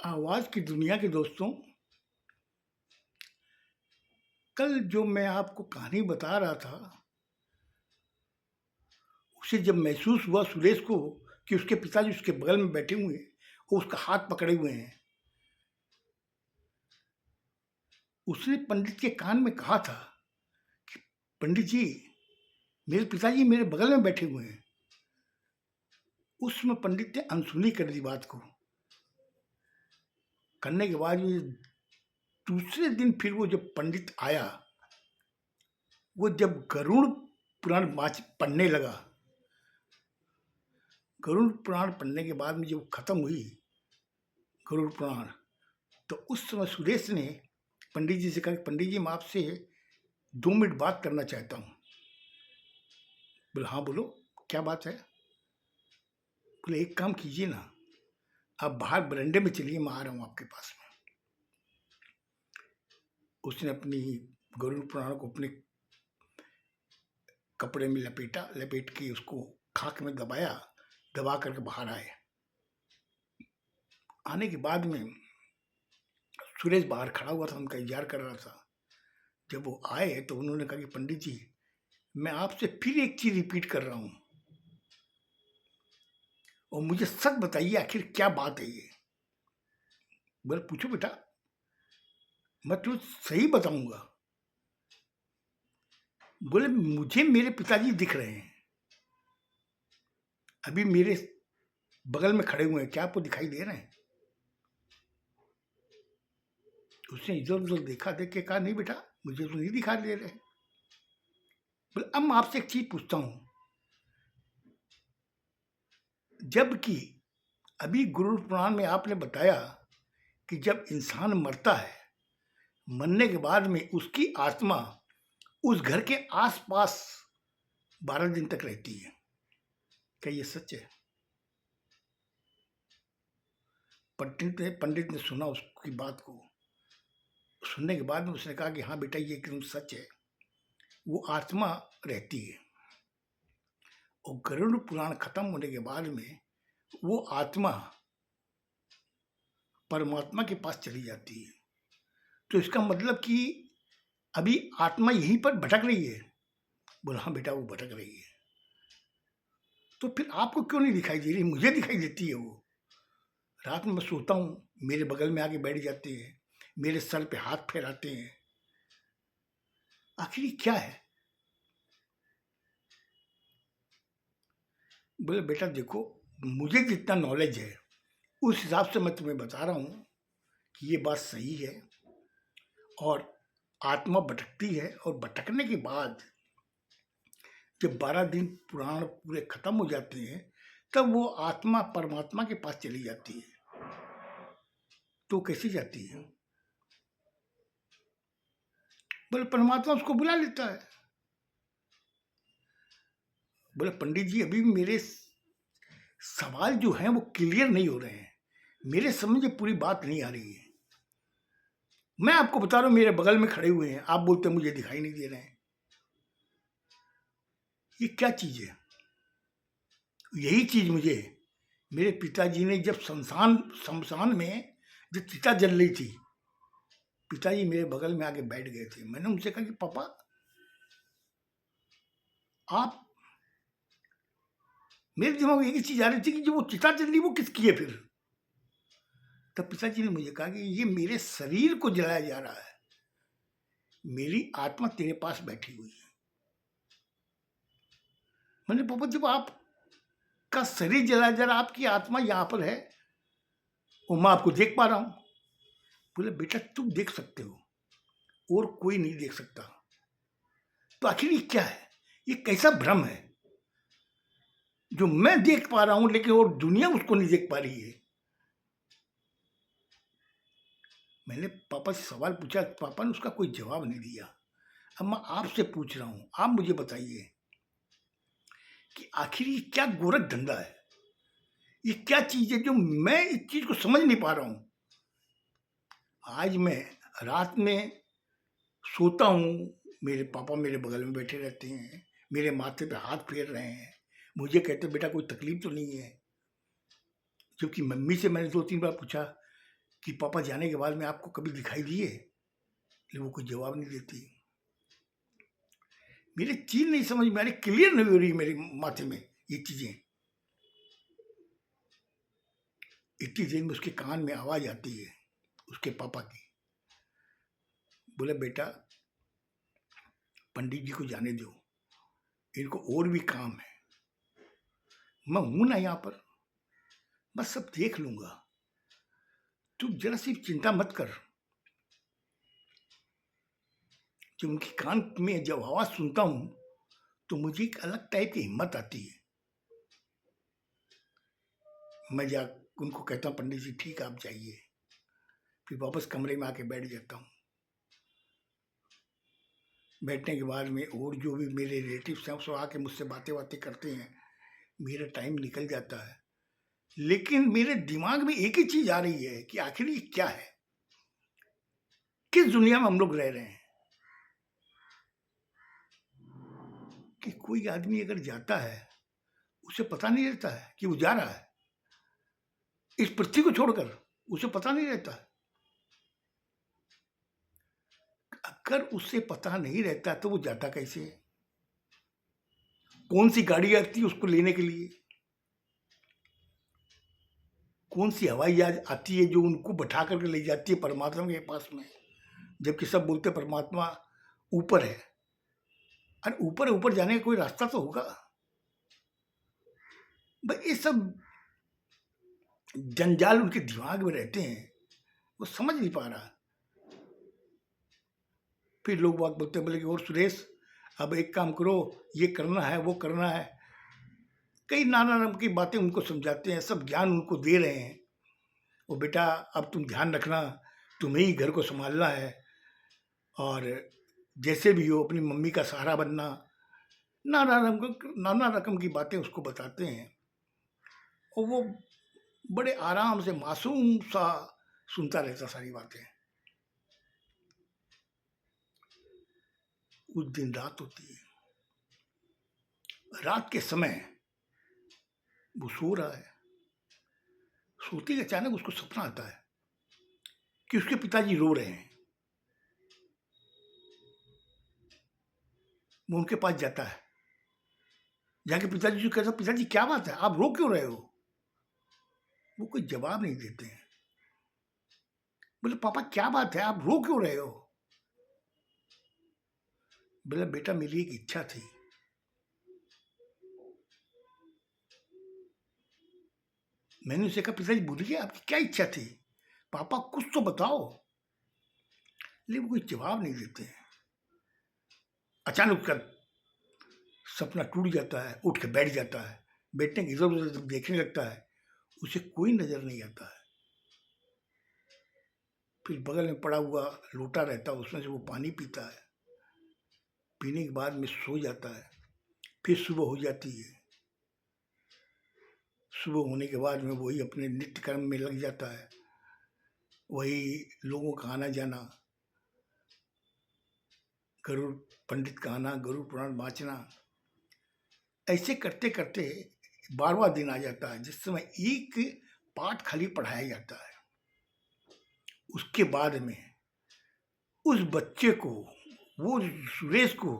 आवाज़ की दुनिया के दोस्तों, कल जो मैं आपको कहानी बता रहा था, उसे जब महसूस हुआ सुरेश को कि उसके पिताजी उसके बगल में बैठे हुए हैं और उसका हाथ पकड़े हुए हैं। उसने पंडित के कान में कहा था कि पंडित जी, मेरे पिताजी मेरे बगल में बैठे हुए हैं। उस समय पंडित ने अनसुनी कर दी बात को। करने के बाद में दूसरे दिन फिर वो जब पंडित आया, वो जब गरुड़ पुराण पढ़ने लगा, गरुड़ पुराण पढ़ने के बाद में जब खत्म हुई गरुड़ पुराण, तो उस समय सुरेश ने पंडित जी से कहा, पंडित जी मैं आपसे 2 मिनट बात करना चाहता हूँ। बोले हाँ बोलो, क्या बात है? बोले एक काम कीजिए ना, आप बाहर बरंडे में चलिए, मैं आ रहा हूँ आपके पास में। उसने अपनी गरुड़ पुराण को अपने कपड़े में लपेट के उसको खाक में दबाया, दबा करके बाहर आए। आने के बाद में सुरेश बाहर खड़ा हुआ था, उनका इंतजार कर रहा था। जब वो आए तो उन्होंने कहा कि पंडित जी, मैं आपसे फिर एक चीज रिपीट कर रहा हूं और मुझे सच बताइए आखिर क्या बात है ये। बोले पूछो बेटा, मैं तुझे सही बताऊंगा। बोले मुझे मेरे पिताजी दिख रहे हैं, अभी मेरे बगल में खड़े हुए हैं, क्या आपको दिखाई दे रहे हैं? उसने इधर उधर देखा, देख के कहा नहीं बेटा, मुझे तो नहीं दिखाई दे रहे। बोले अब मैं आपसे एक चीज पूछता हूं, जबकि अभी गुरु पुराण में आपने बताया कि जब इंसान मरता है, मरने के बाद में उसकी आत्मा उस घर के आसपास 12 दिन तक रहती है, क्या ये सच है? पंडित ने सुना उसकी बात को। सुनने के बाद में उसने कहा कि हाँ बेटा, ये एकदम सच है, वो आत्मा रहती है और गरुड़ पुराण खत्म होने के बाद में वो आत्मा परमात्मा के पास चली जाती है। तो इसका मतलब कि अभी आत्मा यहीं पर भटक रही है। बोला हाँ बेटा, वो भटक रही है। तो फिर आपको क्यों नहीं दिखाई दे रही? मुझे दिखाई देती है वो। रात में मैं सोता हूँ, मेरे बगल में आके बैठ जाते हैं, मेरे सर पे हाथ फेराते हैं। आखिर ये क्या है? बोले बेटा देखो, मुझे जितना नॉलेज है उस हिसाब से मैं तुम्हें बता रहा हूँ कि ये बात सही है। और आत्मा भटकती है और भटकने के बाद जब 12 दिन पुराण पूरे खत्म हो जाते हैं, तब वो आत्मा परमात्मा के पास चली जाती है। तो कैसे जाती है? बोले परमात्मा उसको बुला लेता है। बोले पंडित जी, अभी भी मेरे सवाल जो हैं वो क्लियर नहीं हो रहे हैं, मेरे समझ में पूरी बात नहीं आ रही है। मैं आपको बता रहा हूं, मेरे बगल में खड़े हुए हैं, आप बोलते हैं मुझे दिखाई नहीं दे रहे हैं। ये क्या चीज है? यही चीज मुझे मेरे पिताजी ने जब शमशान में जब चिता जल रही थी, पिताजी मेरे बगल में आके बैठ गए थे। मैंने उनसे कहा कि पापा, आप, मेरे दिमाग में एक ही चीज आ रही थी कि जो वो चिता जल रही वो किसकी है फिर? तब पिताजी ने मुझे कहा कि ये मेरे शरीर को जलाया जा रहा है, मेरी आत्मा तेरे पास बैठी हुई है। मैंने पापा, जब आपका शरीर जलाया जा रहा, आपकी आत्मा यहाँ पर है और मैं आपको देख पा रहा हूँ। बोले बेटा, तुम देख सकते हो और कोई नहीं देख सकता। तो आखिर ये क्या है? ये कैसा भ्रम है जो मैं देख पा रहा हूं लेकिन और दुनिया उसको नहीं देख पा रही है? मैंने पापा से सवाल पूछा, पापा ने उसका कोई जवाब नहीं दिया। अब मैं आपसे पूछ रहा हूं, आप मुझे बताइए कि आखिर ये क्या गोरख धंधा है? ये क्या चीज है जो मैं इस चीज को समझ नहीं पा रहा हूं? आज मैं रात में सोता हूं, मेरे पापा मेरे बगल में बैठे रहते हैं, मेरे माथे पे हाथ फेर रहे हैं, मुझे कहते बेटा कोई तकलीफ तो नहीं है। क्योंकि मम्मी से मैंने 2-3 बार पूछा कि पापा जाने के बाद में आपको कभी दिखाई दिए? लेकिन वो कोई जवाब नहीं देती। मेरे चीज़ नहीं समझ में आ रही, क्लियर नहीं हो रही मेरे माथे में ये चीज़ें। इतनी देर में उसके कान में आवाज़ आती है उसके पापा की। बोले बेटा पंडित जी को जाने दो, इनको और भी काम है, मैं हूं ना यहाँ पर, मैं सब देख लूंगा, तू जरा सी चिंता मत कर। जब उनकी कान में जब आवाज सुनता हूं तो मुझे एक अलग टाइप की हिम्मत आती है। मैं जा उनको कहता हूँ पंडित जी ठीक आप जाइए, फिर वापस कमरे में आके बैठ जाता हूँ। बैठने के बाद में और जो भी मेरे रिलेटिव्स हैं सब आके मुझसे बातें बातें करते हैं, मेरा टाइम निकल जाता है। लेकिन मेरे दिमाग में एक ही चीज आ रही है कि आखिर ये क्या है, किस दुनिया में हम लोग रह रहे हैं कि कोई आदमी अगर जाता है उसे पता नहीं रहता है कि वो जा रहा है, इस पृथ्वी को छोड़कर उसे पता नहीं रहता है। अगर उसे पता नहीं रहता तो वो जाता कैसे है? कौन सी गाड़ी आती है उसको लेने के लिए, कौन सी हवाई जहाज आती है जो उनको बैठा करके ले जाती है परमात्मा के पास में, जबकि सब बोलते परमात्मा ऊपर है। अरे ऊपर ऊपर जाने का कोई रास्ता तो होगा भाई। ये सब जंजाल उनके दिमाग में रहते हैं, वो समझ नहीं पा रहा। फिर लोग बात बोलते बोले कि और सुरेश अब एक काम करो, ये करना है वो करना है, कई नाना नाम की बातें उनको समझाते हैं, सब ज्ञान उनको दे रहे हैं। वो बेटा अब तुम ध्यान रखना, तुम्हें ही घर को संभालना है, और जैसे भी हो अपनी मम्मी का सहारा बनना, नाना रकम की बातें उसको बताते हैं। और वो बड़े आराम से मासूम सा सुनता रहता सारी बातें। उस दिन रात होती है, रात के समय वो सो रहा है, सोते ही अचानक उसको सपना आता है कि उसके पिताजी रो रहे हैं। वो उनके पास जाता है, जाके पिताजी से कहता पिताजी क्या बात है, आप रो क्यों रहे हो? वो कोई जवाब नहीं देते हैं। बोले पापा क्या बात है, आप रो क्यों रहे हो? बोले बेटा मेरी एक इच्छा थी। मैंने उसे कहा पिताजी बोलिए आपकी क्या इच्छा थी, पापा कुछ तो बताओ। लेकिन वो कोई जवाब नहीं देते हैं। अचानक उसका सपना टूट जाता है, उठ के बैठ जाता है, बैठने के इधर उधर देखने लगता है, उसे कोई नजर नहीं आता है। फिर बगल में पड़ा हुआ लोटा रहता है, उसमें से वो पानी पीता है, पीने के बाद में सो जाता है। फिर सुबह हो जाती है, सुबह होने के बाद में वही अपने नित्य कर्म में लग जाता है, वही लोगों का आना जाना, गरुड़ पंडित का आना, गरुड़ पुराण वाचना, ऐसे करते करते 12वां दिन आ जाता है जिस समय एक पाठ खाली पढ़ाया जाता है। उसके बाद में उस बच्चे को, वो सुरेश को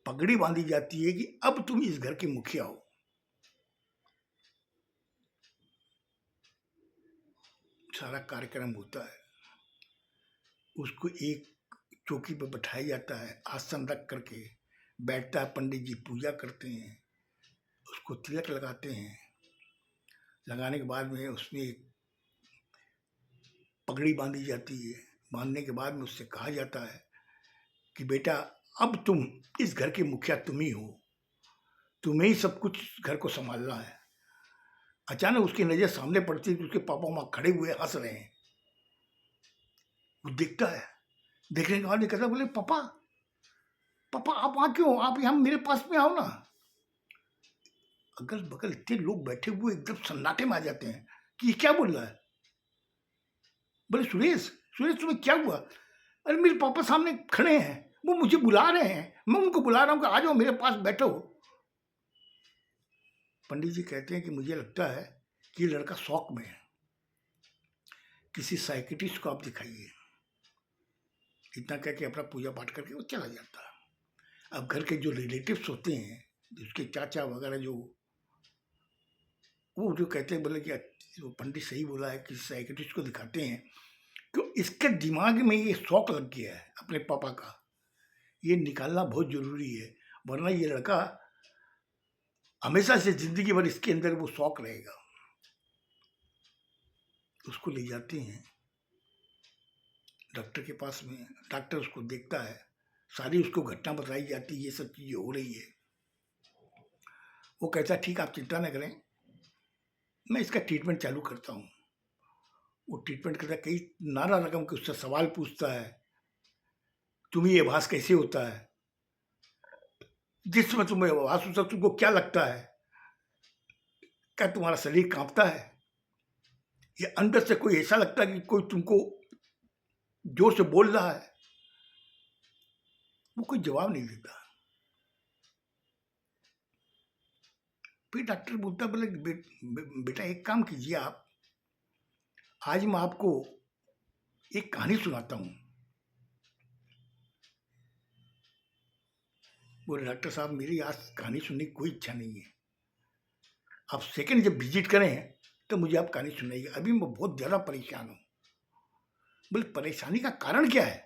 पगड़ी बांधी जाती है कि अब तुम इस घर के मुखिया हो। सारा कार्यक्रम होता है, उसको एक चौकी पर बैठाया जाता है, आसन रख करके बैठता है, पंडित जी पूजा करते हैं, उसको तिलक लगाते हैं। लगाने के बाद में उसमें पगड़ी बांधी जाती है। बांधने के बाद में उससे कहा जाता है कि बेटा अब तुम इस घर के मुखिया तुम ही हो, तुम्हें ही सब कुछ घर को संभालना है। अचानक उसकी नजर सामने पड़ती है कि उसके पापा वहां खड़े हुए हंस रहे हैं। वो देखता है, देखने के बाद ये कहता बोले पापा पापा आप वहां क्यों, आप यहाँ मेरे पास में आओ ना। अगल बगल इतने लोग बैठे हुए एकदम सन्नाटे में आ जाते हैं कि ये क्या बोल रहा है। बोले सुरेश सुरेश तुम्हें क्या हुआ? अरे मेरे पापा सामने खड़े हैं, वो मुझे बुला रहे हैं, मैं उनको बुला रहा हूँ कि आ जाओ मेरे पास बैठो। पंडित जी कहते हैं कि मुझे लगता है कि ये लड़का शौक में है, किसी साइकियाट्रिस्ट को आप दिखाइए। इतना कह के अपना पूजा पाठ करके वो चला जाता है। अब घर के जो रिलेटिव्स होते हैं, उसके चाचा वगैरह, जो वो जो कहते हैं, बोले कि वो पंडित सही बोला है, किसी साइकियाट्रिस्ट को दिखाते हैं, क्यों इसके दिमाग में ये शौक लग गया है अपने पापा का। ये निकालना बहुत जरूरी है, वरना ये लड़का हमेशा से जिंदगी भर इसके अंदर वो शौक रहेगा। उसको ले जाते हैं डॉक्टर के पास में। डॉक्टर उसको देखता है, सारी उसको घटना बताई जाती है, ये सब चीजें हो रही है। वो कहता है ठीक, आप चिंता न करें, मैं इसका ट्रीटमेंट चालू करता हूँ। वो ट्रीटमेंट करता है, कई नाना रकम के उससे सवाल पूछता है। तुम्हें ये आभास कैसे होता है? जिस समय तुम्हें आभास होता है तुमको क्या लगता है? क्या तुम्हारा शरीर कांपता है? या अंदर से कोई ऐसा लगता है कि कोई तुमको जोर से बोल रहा है? वो कोई जवाब नहीं देता। फिर डॉक्टर बोलता, बोले बेटा एक काम कीजिए आप, आज मैं आपको एक कहानी सुनाता हूँ। बोले डॉक्टर साहब, मेरी आज कहानी सुनने की कोई इच्छा नहीं है। आप सेकंड जब विजिट करें तो मुझे आप कहानी सुनाइए, अभी मैं बहुत ज़्यादा परेशान हूँ। बोले परेशानी का कारण क्या है?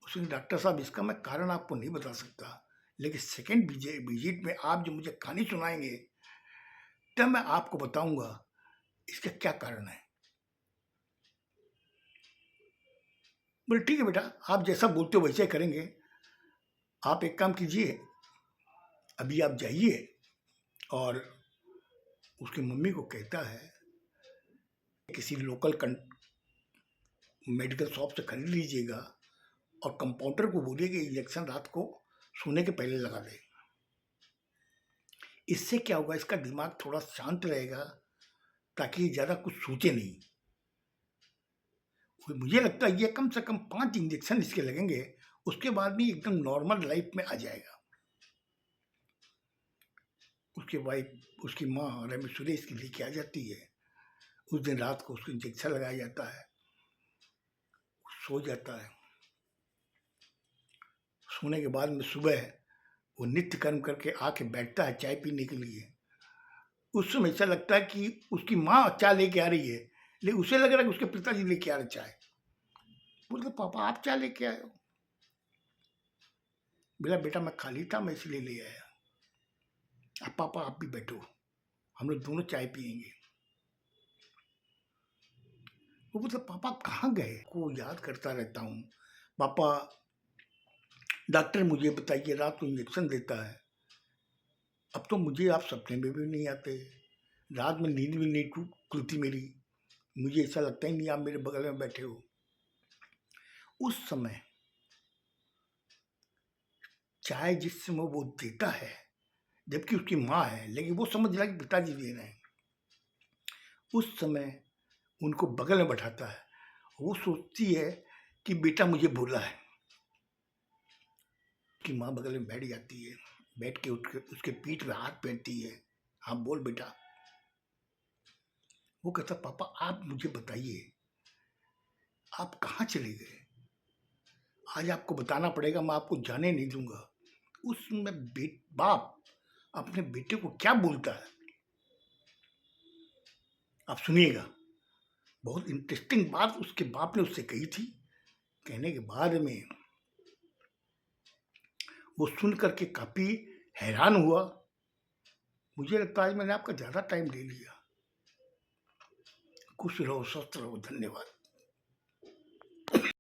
उसने, डॉक्टर साहब इसका मैं कारण आपको नहीं बता सकता, लेकिन सेकंड विजिट में आप जो मुझे कहानी सुनाएंगे तब मैं आपको बताऊंगा इसका क्या कारण है। बोले ठीक है बेटा, आप जैसा बोलते हो वैसे करेंगे। आप एक काम कीजिए, अभी आप जाइए और उसकी मम्मी को कहता है किसी लोकल मेडिकल शॉप से खरीद लीजिएगा और कंपाउंडर को बोलिए कि इंजेक्शन रात को सोने के पहले लगा दे। इससे क्या होगा, इसका दिमाग थोड़ा शांत रहेगा, ताकि ज़्यादा कुछ सोचे नहीं। मुझे लगता है ये कम से कम 5 इंजेक्शन इसके लगेंगे, उसके बाद भी एकदम नॉर्मल लाइफ में आ जाएगा। उसकी वाइफ, उसकी माँ रमेश्वरी इसके लेके आ जाती है। उस दिन रात को उसको इंजेक्शन लगाया जाता है, सो जाता है। सोने के बाद में सुबह वो नित्य कर्म करके आके बैठता है चाय पीने के लिए। उस समय ऐसा लगता है कि उसकी माँ चाय लेके आ रही है, लेकिन उसे लग रहा है कि उसके पिताजी लेके आ रहे चाय। बोलते पापा आप चाय लेके आए हो? बोला बेटा मैं खाली था, मैं इसलिए ले आया। अब पापा आप भी बैठो, हम लोग दोनों चाय पियेंगे। वो बोलता पापा आप कहाँ गए? को याद करता रहता हूँ पापा, डॉक्टर मुझे बताइए रात को इंजेक्शन देता है, अब तो मुझे आप सपने में भी नहीं आते, रात में नींद भी नहीं खुलती मेरी, मुझे ऐसा लगता ही नहीं आप मेरे बगल में बैठे हो। उस समय चाय जिस समय वो देता है, जबकि उसकी माँ है, लेकिन वो समझ रहा है कि पिताजी दे रहे हैं। उस समय उनको बगल में बैठाता है, वो सोचती है कि बेटा मुझे भूला है। कि माँ बगल में बैठ जाती है, बैठ के उठ के उसके पीठ पे हाथ फेरती है, हाँ बोल बेटा। वो कहता पापा आप मुझे बताइए आप कहाँ चले गए? आज आपको बताना पड़ेगा, मैं आपको जाने नहीं दूंगा। उसमें बाप अपने बेटे को क्या बोलता है आप सुनिएगा। बहुत इंटरेस्टिंग बात उसके बाप ने उससे कही थी। कहने के बाद में वो सुन करके काफी हैरान हुआ। मुझे लगता है आज मैंने आपका ज्यादा टाइम ले लिया। खुश रहो, स्वस्थ रहो, धन्यवाद।